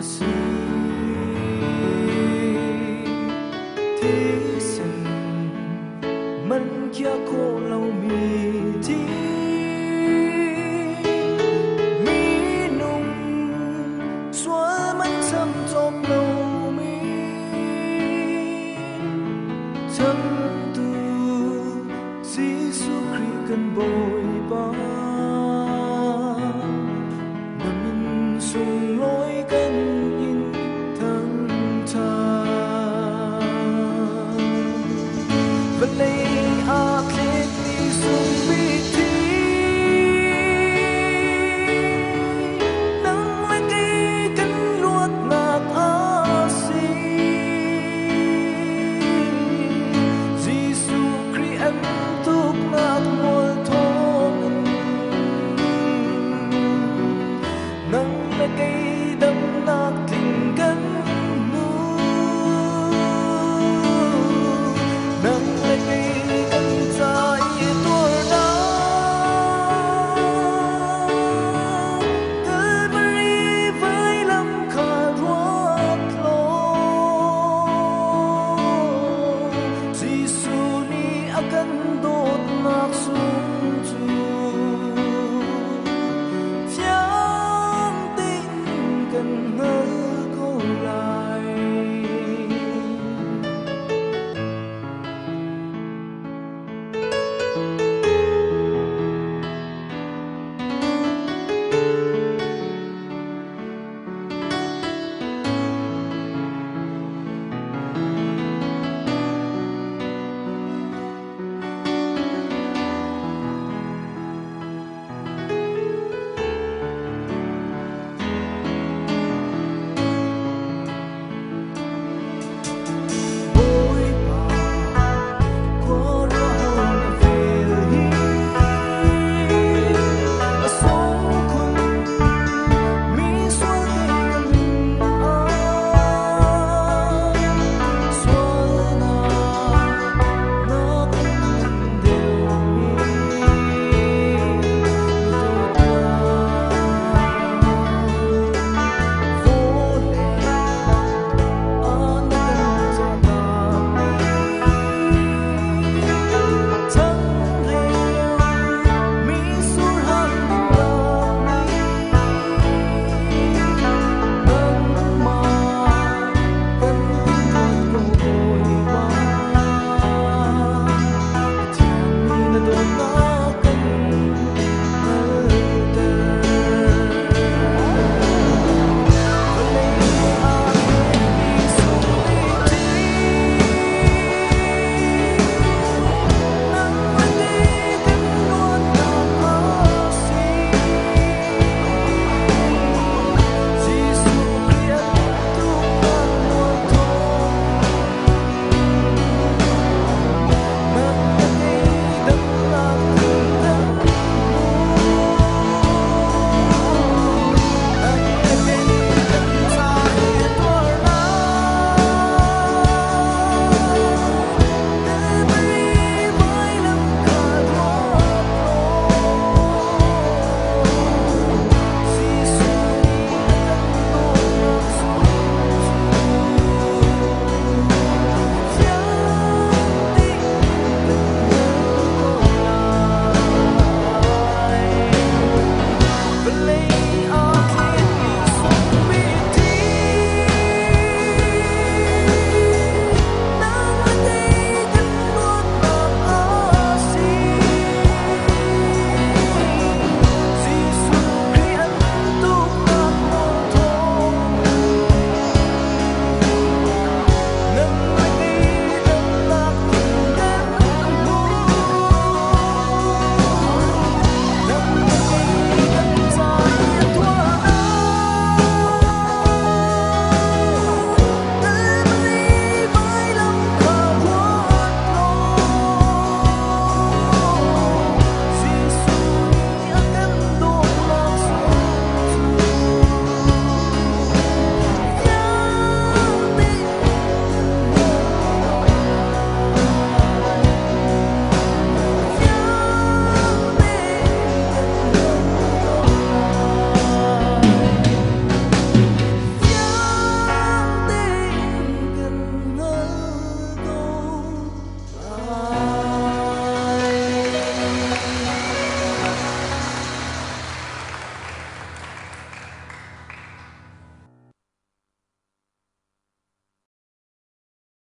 si thế sinh mình kia khổ lâu mi chi mi nung xóa mình sớm chọc lâu mi chân từ Giêsu Christ cần bồi ba mình sung lối cần in thăng trà và lấy ác liệt đi sung vị thi nắng lên cây cánh luộc ngạc á si Giêsu Christ anh thúc ngạc ngồi thôn nắng lên cây đâm nạc tình cánh nu nắng lên cây cánh dài tua đá cơn mây với lâm khả ruột lô Giêsu ni akan đốt nạc sung chu chẳng tình cần hơn